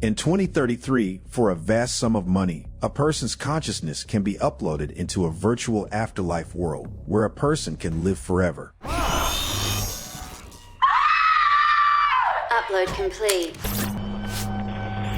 In 2033, for a vast sum of money, a person's consciousness can be uploaded into a virtual afterlife world where a person can live forever. Upload complete.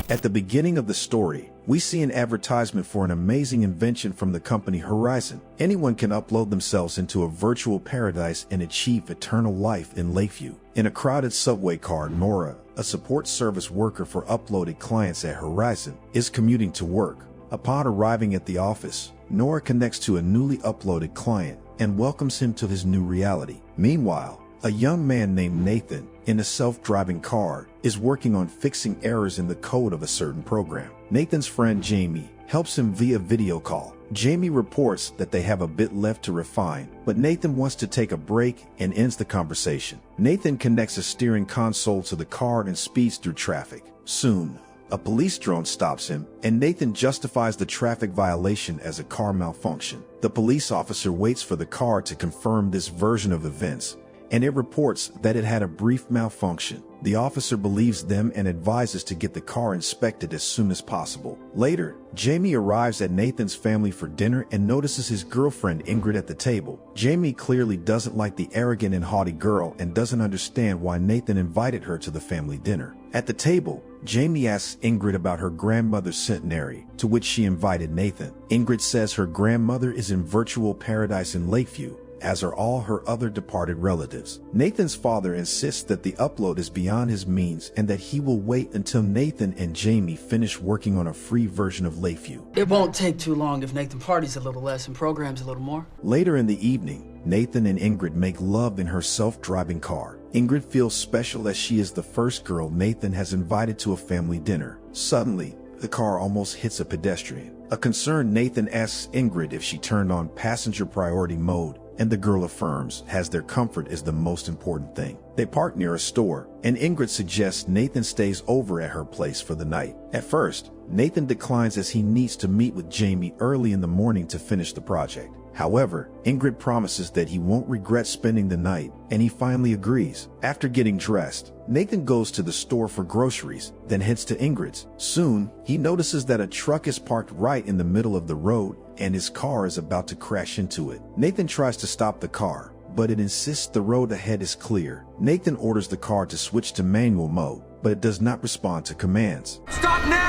At the beginning of the story, we see an advertisement for an amazing invention from the company Horizon. Anyone can upload themselves into a virtual paradise and achieve eternal life in Lakeview. In a crowded subway car, Nora, a support service worker for uploaded clients at Horizon, is commuting to work. Upon arriving at the office, Nora connects to a newly uploaded client and welcomes him to his new reality. Meanwhile, a young man named Nathan, in a self-driving car, is working on fixing errors in the code of a certain program. Nathan's friend Jamie helps him via video call. Jamie reports that they have a bit left to refine, but Nathan wants to take a break and ends the conversation. Nathan connects a steering console to the car and speeds through traffic. Soon, a police drone stops him, and Nathan justifies the traffic violation as a car malfunction. The police officer waits for the car to confirm this version of events, and it reports that it had a brief malfunction. The officer believes them and advises to get the car inspected as soon as possible. Later, Jamie arrives at Nathan's family for dinner and notices his girlfriend Ingrid at the table. Jamie clearly doesn't like the arrogant and haughty girl and doesn't understand why Nathan invited her to the family dinner. At the table, Jamie asks Ingrid about her grandmother's centenary, to which she invited Nathan. Ingrid says her grandmother is in virtual paradise in Lakeview, as are all her other departed relatives. Nathan's father insists that the upload is beyond his means and that he will wait until Nathan and Jamie finish working on a free version of Lakeview. It won't take too long if Nathan parties a little less and programs a little more. Later in the evening, Nathan and Ingrid make love in her self-driving car. Ingrid feels special as she is the first girl Nathan has invited to a family dinner. Suddenly, the car almost hits a pedestrian. A concerned Nathan asks Ingrid if she turned on passenger priority mode, and the girl affirms, as their comfort is the most important thing. They park near a store, and Ingrid suggests Nathan stays over at her place for the night. At first, Nathan declines as he needs to meet with Jamie early in the morning to finish the project. However, Ingrid promises that he won't regret spending the night, and he finally agrees. After getting dressed, Nathan goes to the store for groceries, then heads to Ingrid's. Soon, he notices that a truck is parked right in the middle of the road, and his car is about to crash into it. Nathan tries to stop the car, but it insists the road ahead is clear. Nathan orders the car to switch to manual mode, but it does not respond to commands. Stop now!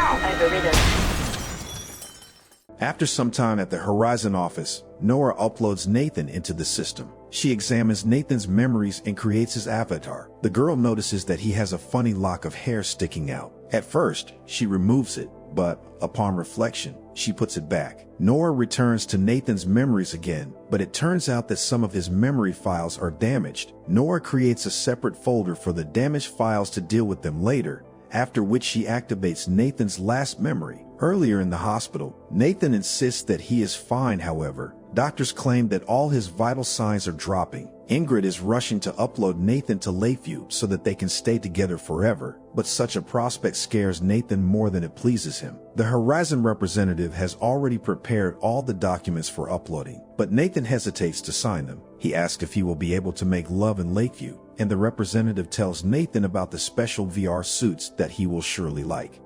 After some time at the Horizon office, Nora uploads Nathan into the system. She examines Nathan's memories and creates his avatar. The girl notices that he has a funny lock of hair sticking out. At first, she removes it, but upon reflection, she puts it back. Nora returns to Nathan's memories again, but it turns out that some of his memory files are damaged. Nora creates a separate folder for the damaged files to deal with them later, after which she activates Nathan's last memory. Earlier in the hospital, Nathan insists that he is fine. However, doctors claim that all his vital signs are dropping. Ingrid is rushing to upload Nathan to Lakeview so that they can stay together forever, but such a prospect scares Nathan more than it pleases him. The Horizon representative has already prepared all the documents for uploading, but Nathan hesitates to sign them. He asks if he will be able to make love in Lakeview, and the representative tells Nathan about the special VR suits that he will surely like.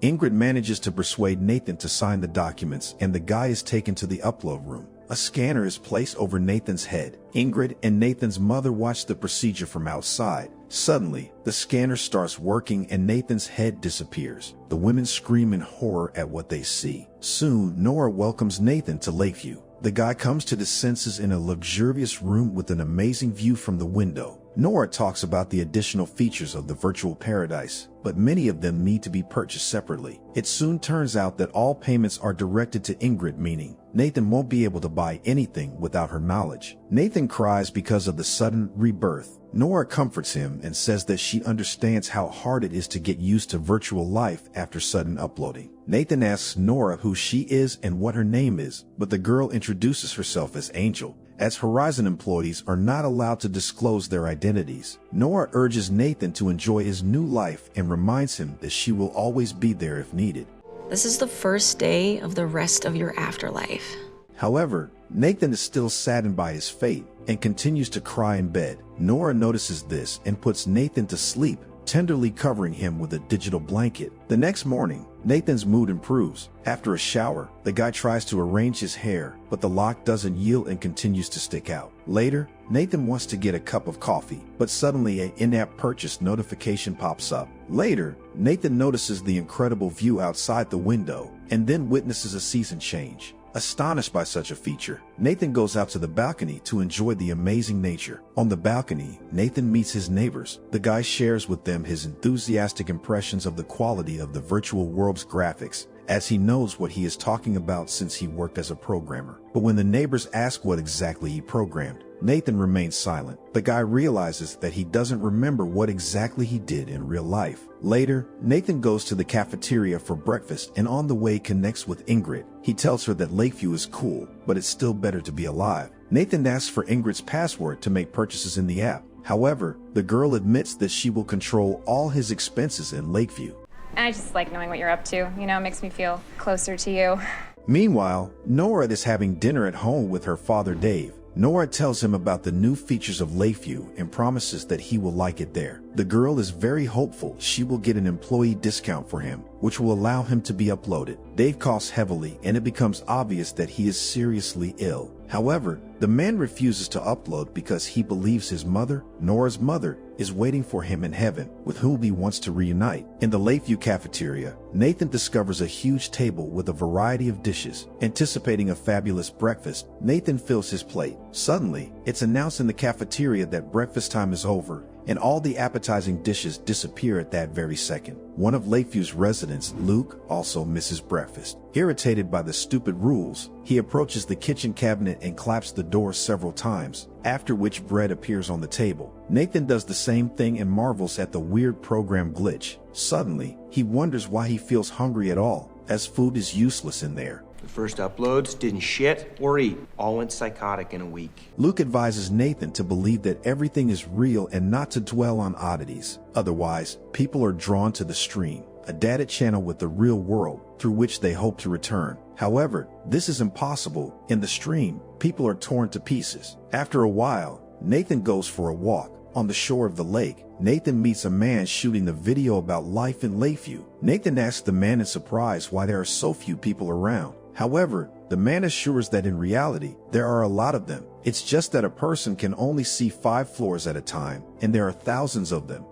Ingrid manages to persuade Nathan to sign the documents, and the guy is taken to the upload room. A scanner is placed over Nathan's head. Ingrid and Nathan's mother watch the procedure from outside. Suddenly, the scanner starts working and Nathan's head disappears. The women scream in horror at what they see. Soon, Nora welcomes Nathan to Lakeview. The guy comes to his senses in a luxurious room with an amazing view from the window. Nora talks about the additional features of the virtual paradise, but many of them need to be purchased separately. It soon turns out that all payments are directed to Ingrid, meaning Nathan won't be able to buy anything without her knowledge. Nathan cries because of the sudden rebirth. Nora comforts him and says that she understands how hard it is to get used to virtual life after sudden uploading. Nathan asks Nora who she is and what her name is, but the girl introduces herself as Angel, as Horizon employees are not allowed to disclose their identities. Nora urges Nathan to enjoy his new life and reminds him that she will always be there if needed. This is the first day of the rest of your afterlife. However, Nathan is still saddened by his fate and continues to cry in bed. Nora notices this and puts Nathan to sleep, tenderly covering him with a digital blanket. The next morning, Nathan's mood improves. After a shower, the guy tries to arrange his hair, but the lock doesn't yield and continues to stick out. Later, Nathan wants to get a cup of coffee, but suddenly an in-app purchase notification pops up. Later, Nathan notices the incredible view outside the window and then witnesses a season change. Astonished by such a feature, Nathan goes out to the balcony to enjoy the amazing nature. On the balcony, Nathan meets his neighbors. The guy shares with them his enthusiastic impressions of the quality of the virtual world's graphics, as he knows what he is talking about since he worked as a programmer. But when the neighbors ask what exactly he programmed, Nathan remains silent. The guy realizes that he doesn't remember what exactly he did in real life. Later, Nathan goes to the cafeteria for breakfast and on the way connects with Ingrid. He tells her that Lakeview is cool, but it's still better to be alive. Nathan asks for Ingrid's password to make purchases in the app. However, the girl admits that she will control all his expenses in Lakeview. I just like knowing what you're up to. You know, it makes me feel closer to you. Meanwhile, Nora is having dinner at home with her father Dave. Nora tells him about the new features of Lakeview and promises that he will like it there. The girl is very hopeful she will get an employee discount for him, which will allow him to be uploaded. Dave coughs heavily and it becomes obvious that he is seriously ill. However, the man refuses to upload because he believes his mother, Nora's mother, is waiting for him in heaven, with whom he wants to reunite. In the Lakeview cafeteria, Nathan discovers a huge table with a variety of dishes. Anticipating a fabulous breakfast, Nathan fills his plate. Suddenly, it's announced in the cafeteria that breakfast time is over, and all the appetizing dishes disappear at that very second. One of Lakeview's residents, Luke, also misses breakfast. Irritated by the stupid rules, he approaches the kitchen cabinet and claps the door several times, after which bread appears on the table. Nathan does the same thing and marvels at the weird program glitch. Suddenly, he wonders why he feels hungry at all, as food is useless in there. The first uploads didn't shit or eat. All went psychotic in a week. Luke advises Nathan to believe that everything is real and not to dwell on oddities. Otherwise, people are drawn to the stream, a data channel with the real world, through which they hope to return. However, this is impossible. In the stream, people are torn to pieces. After a while, Nathan goes for a walk. On the shore of the lake, Nathan meets a man shooting the video about life in Lakeview. Nathan asks the man in surprise why there are so few people around. However, the man assures that in reality, there are a lot of them. It's just that a person can only see 5 floors at a time, and there are thousands of them.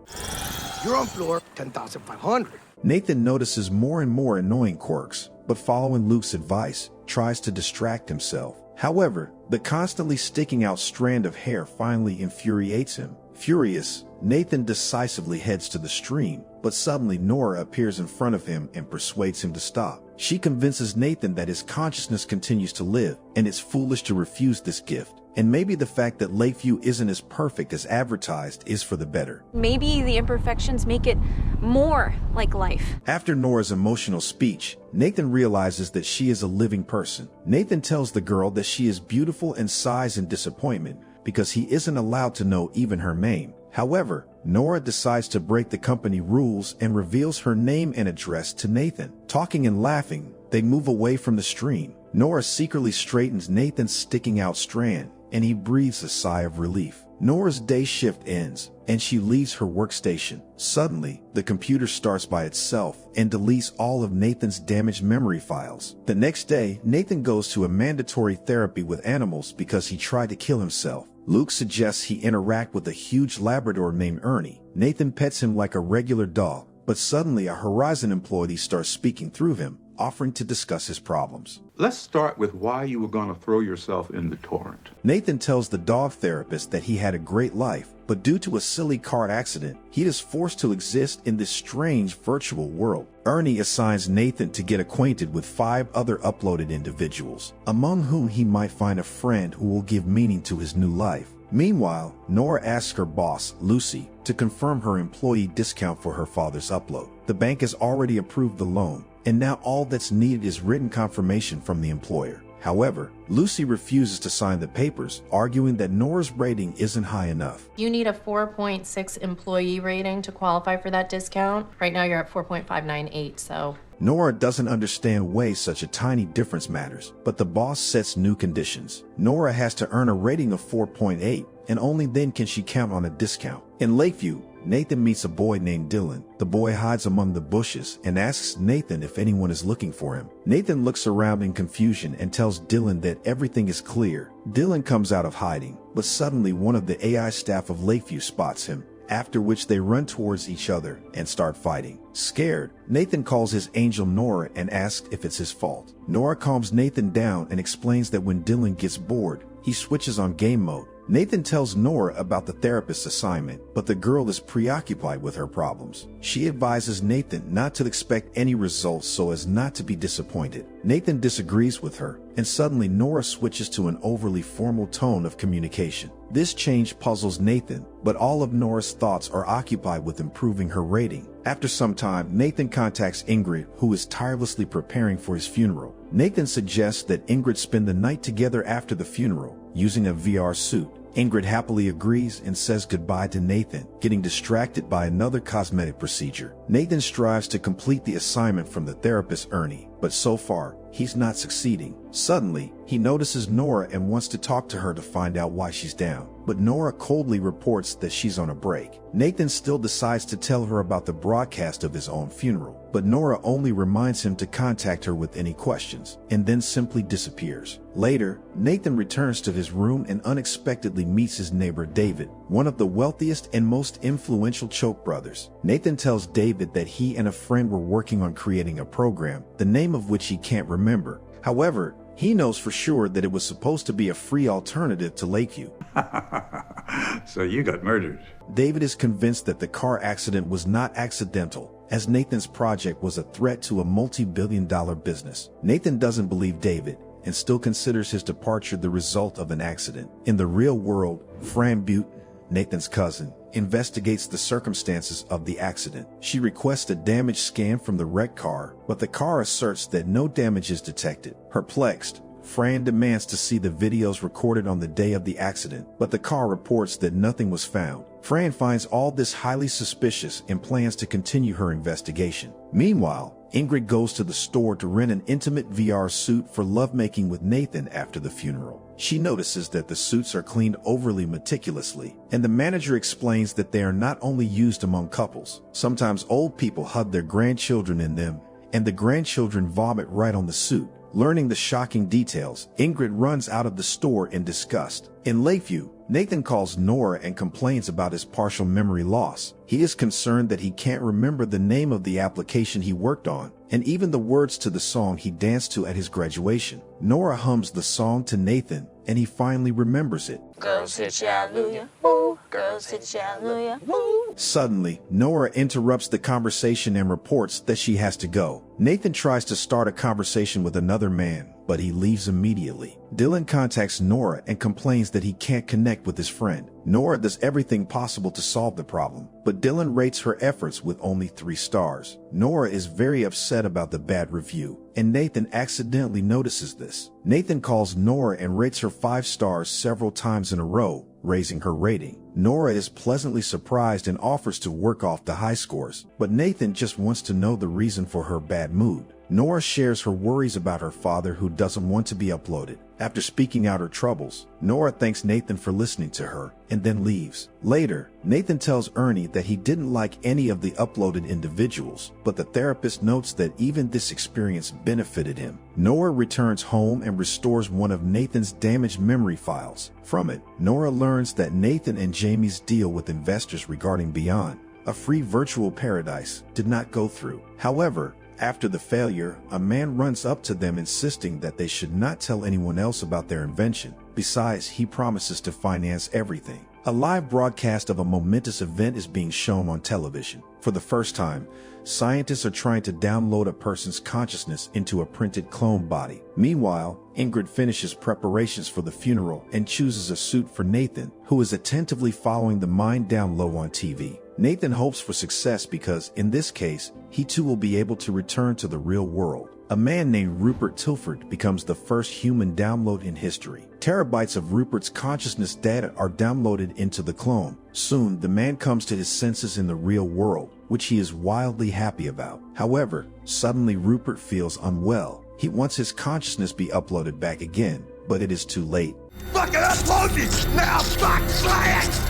You're on floor 10,500. Nathan notices more and more annoying quirks, but following Luke's advice, tries to distract himself. However, the constantly sticking out strand of hair finally infuriates him. Furious, Nathan decisively heads to the stream, but suddenly Nora appears in front of him and persuades him to stop. She convinces Nathan that his consciousness continues to live, and it's foolish to refuse this gift. And maybe the fact that Lakeview isn't as perfect as advertised is for the better. Maybe the imperfections make it more like life. After Nora's emotional speech, Nathan realizes that she is a living person. Nathan tells the girl that she is beautiful and sighs in disappointment because he isn't allowed to know even her name. However, Nora decides to break the company rules and reveals her name and address to Nathan. Talking and laughing, they move away from the stream. Nora secretly straightens Nathan's sticking out strand, and he breathes a sigh of relief. Nora's day shift ends, and she leaves her workstation. Suddenly, the computer starts by itself and deletes all of Nathan's damaged memory files. The next day, Nathan goes to a mandatory therapy with animals because he tried to kill himself. Luke suggests he interact with a huge Labrador named Ernie. Nathan pets him like a regular dog, but suddenly a Horizon employee starts speaking through him, offering to discuss his problems. Let's start with why you were going to throw yourself in the torrent. Nathan tells the dog therapist that he had a great life, but due to a silly car accident, he is forced to exist in this strange virtual world. Ernie assigns Nathan to get acquainted with 5 other uploaded individuals, among whom he might find a friend who will give meaning to his new life. Meanwhile, Nora asks her boss, Lucy, to confirm her employee discount for her father's upload. The bank has already approved the loan, and now all that's needed is written confirmation from the employer. However, Lucy refuses to sign the papers, arguing that Nora's rating isn't high enough. You need a 4.6 employee rating to qualify for that discount. Right now you're at 4.598, so... Nora doesn't understand why such a tiny difference matters, but the boss sets new conditions. Nora has to earn a rating of 4.8, and only then can she count on a discount. In Lakeview, Nathan meets a boy named Dylan. The boy hides among the bushes and asks Nathan if anyone is looking for him. Nathan looks around in confusion and tells Dylan that everything is clear. Dylan comes out of hiding, but suddenly one of the AI staff of Lakeview spots him, after which they run towards each other and start fighting. Scared, Nathan calls his angel Nora and asks if it's his fault. Nora calms Nathan down and explains that when Dylan gets bored, he switches on game mode. Nathan tells Nora about the therapist's assignment, but the girl is preoccupied with her problems. She advises Nathan not to expect any results so as not to be disappointed. Nathan disagrees with her, and suddenly Nora switches to an overly formal tone of communication. This change puzzles Nathan, but all of Nora's thoughts are occupied with improving her rating. After some time, Nathan contacts Ingrid, who is tirelessly preparing for his funeral. Nathan suggests that Ingrid spend the night together after the funeral, using a VR suit. Ingrid happily agrees and says goodbye to Nathan, getting distracted by another cosmetic procedure. Nathan strives to complete the assignment from the therapist Ernie, but so far, he's not succeeding. Suddenly, he notices Nora and wants to talk to her to find out why she's down, but Nora coldly reports that she's on a break. Nathan still decides to tell her about the broadcast of his own funeral, but Nora only reminds him to contact her with any questions, and then simply disappears. Later, Nathan returns to his room and unexpectedly meets his neighbor David, one of the wealthiest and most influential Choke brothers. Nathan tells David that he and a friend were working on creating a program, the name of which he can't remember. However, he knows for sure that it was supposed to be a free alternative to Lakeview. So you got murdered. David is convinced that the car accident was not accidental, as Nathan's project was a threat to a multi-billion-dollar business. Nathan doesn't believe David and still considers his departure the result of an accident. In the real world, Fran Butte, Nathan's cousin, investigates the circumstances of the accident. She requests a damage scan from the wrecked car, but the car asserts that no damage is detected. Perplexed, Fran demands to see the videos recorded on the day of the accident, but the car reports that nothing was found. Fran finds all this highly suspicious and plans to continue her investigation. Meanwhile, Ingrid goes to the store to rent an intimate VR suit for lovemaking with Nathan after the funeral. She notices that the suits are cleaned overly meticulously, and the manager explains that they are not only used among couples. Sometimes old people hug their grandchildren in them, and the grandchildren vomit right on the suit. Learning the shocking details, Ingrid runs out of the store in disgust. In Lakeview, Nathan calls Nora and complains about his partial memory loss. He is concerned that he can't remember the name of the application he worked on, and even the words to the song he danced to at his graduation. Nora hums the song to Nathan, and he finally remembers it. Girls hit hallelujah, woo. Girls hit hallelujah, woo. Suddenly, Nora interrupts the conversation and reports that she has to go. Nathan tries to start a conversation with another man, but he leaves immediately. Dylan contacts Nora and complains that he can't connect with his friend. Nora does everything possible to solve the problem, but Dylan rates her efforts with only 3 stars. Nora is very upset about the bad review, and Nathan accidentally notices this. Nathan calls Nora and rates her 5 stars several times in a row, raising her rating. Nora is pleasantly surprised and offers to work off the high scores, but Nathan just wants to know the reason for her bad mood. Nora shares her worries about her father who doesn't want to be uploaded. After speaking out her troubles, Nora thanks Nathan for listening to her and then leaves. Later, Nathan tells Ernie that he didn't like any of the uploaded individuals, but the therapist notes that even this experience benefited him. Nora returns home and restores one of Nathan's damaged memory files. From it, Nora learns that Nathan and Jamie's deal with investors regarding Beyond, a free virtual paradise, did not go through. However, after the failure, a man runs up to them insisting that they should not tell anyone else about their invention. Besides, he promises to finance everything. A live broadcast of a momentous event is being shown on television. For the first time, scientists are trying to download a person's consciousness into a printed clone body. Meanwhile, Ingrid finishes preparations for the funeral and chooses a suit for Nathan, who is attentively following the mind down low on TV. Nathan hopes for success because, in this case, he too will be able to return to the real world. A man named Rupert Tilford becomes the first human download in history. Terabytes of Rupert's consciousness data are downloaded into the clone. Soon, the man comes to his senses in the real world, which he is wildly happy about. However, suddenly Rupert feels unwell. He wants his consciousness be uploaded back again, but it is too late. Fucking upload me! Now fuck science!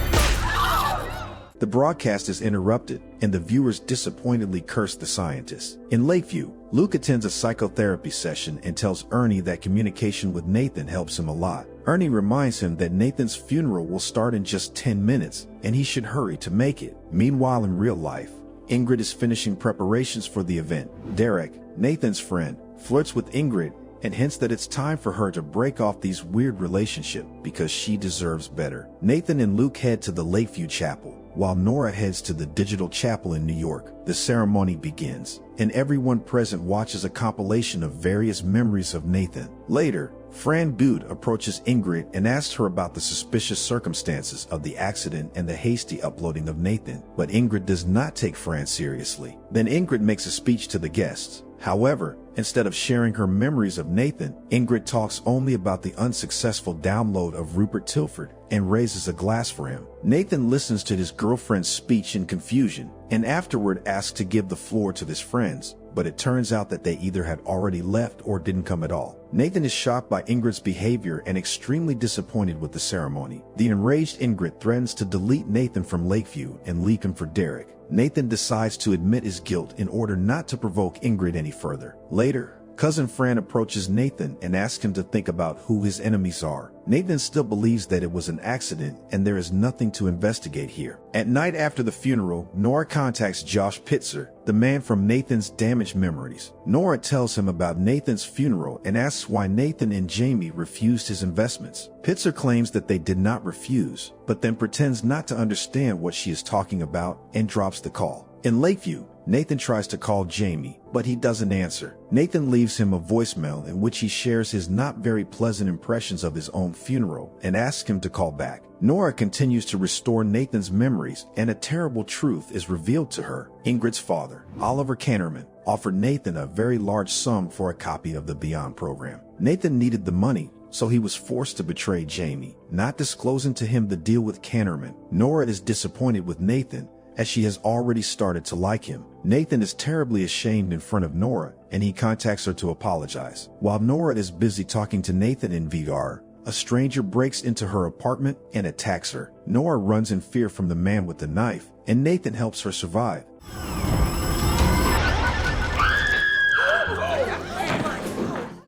The broadcast is interrupted, and the viewers disappointedly curse the scientists. In Lakeview, Luke attends a psychotherapy session and tells Ernie that communication with Nathan helps him a lot. Ernie reminds him that Nathan's funeral will start in just 10 minutes, and he should hurry to make it. Meanwhile, in real life, Ingrid is finishing preparations for the event. Derek, Nathan's friend, flirts with Ingrid and hints that it's time for her to break off these weird relationships because she deserves better. Nathan and Luke head to the Lakeview chapel, while Nora heads to the digital chapel in New York. The ceremony begins, and everyone present watches a compilation of various memories of Nathan. Later, Fran Bude approaches Ingrid and asks her about the suspicious circumstances of the accident and the hasty uploading of Nathan, but Ingrid does not take Fran seriously. Then Ingrid makes a speech to the guests. However, instead of sharing her memories of Nathan, Ingrid talks only about the unsuccessful download of Rupert Tilford and raises a glass for him. Nathan listens to his girlfriend's speech in confusion and afterward asks to give the floor to his friends, but it turns out that they either had already left or didn't come at all. Nathan is shocked by Ingrid's behavior and extremely disappointed with the ceremony. The enraged Ingrid threatens to delete Nathan from Lakeview and leave him for Derek. Nathan decides to admit his guilt in order not to provoke Ingrid any further. Later, Cousin Fran approaches Nathan and asks him to think about who his enemies are. Nathan still believes that it was an accident and there is nothing to investigate here. At night after the funeral, Nora contacts Josh Pitzer, the man from Nathan's damaged memories. Nora tells him about Nathan's funeral and asks why Nathan and Jamie refused his investments. Pitzer claims that they did not refuse, but then pretends not to understand what she is talking about and drops the call. In Lakeview, Nathan tries to call Jamie, but he doesn't answer. Nathan leaves him a voicemail in which he shares his not very pleasant impressions of his own funeral and asks him to call back. Nora continues to restore Nathan's memories, and a terrible truth is revealed to her. Ingrid's father, Oliver Kannerman, offered Nathan a very large sum for a copy of the Beyond program. Nathan needed the money, so he was forced to betray Jamie, not disclosing to him the deal with Kannerman. Nora is disappointed with Nathan, as she has already started to like him. Nathan is terribly ashamed in front of Nora, and he contacts her to apologize. While Nora is busy talking to Nathan in VR, a stranger breaks into her apartment and attacks her. Nora runs in fear from the man with the knife, and Nathan helps her survive.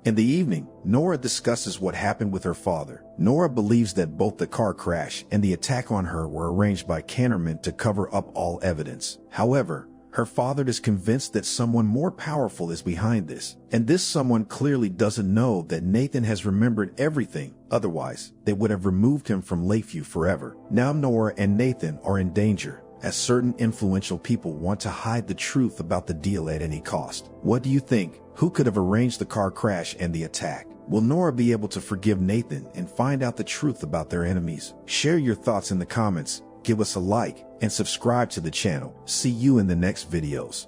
In the evening, Nora discusses what happened with her father. Nora believes that both the car crash and the attack on her were arranged by Kannerman to cover up all evidence. However, her father is convinced that someone more powerful is behind this, and this someone clearly doesn't know that Nathan has remembered everything. Otherwise, they would have removed him from Lakeview forever. Now Nora and Nathan are in danger, as certain influential people want to hide the truth about the deal at any cost. What do you think? Who could have arranged the car crash and the attack? Will Nora be able to forgive Nathan and find out the truth about their enemies? Share your thoughts in the comments, give us a like, and subscribe to the channel. See you in the next videos.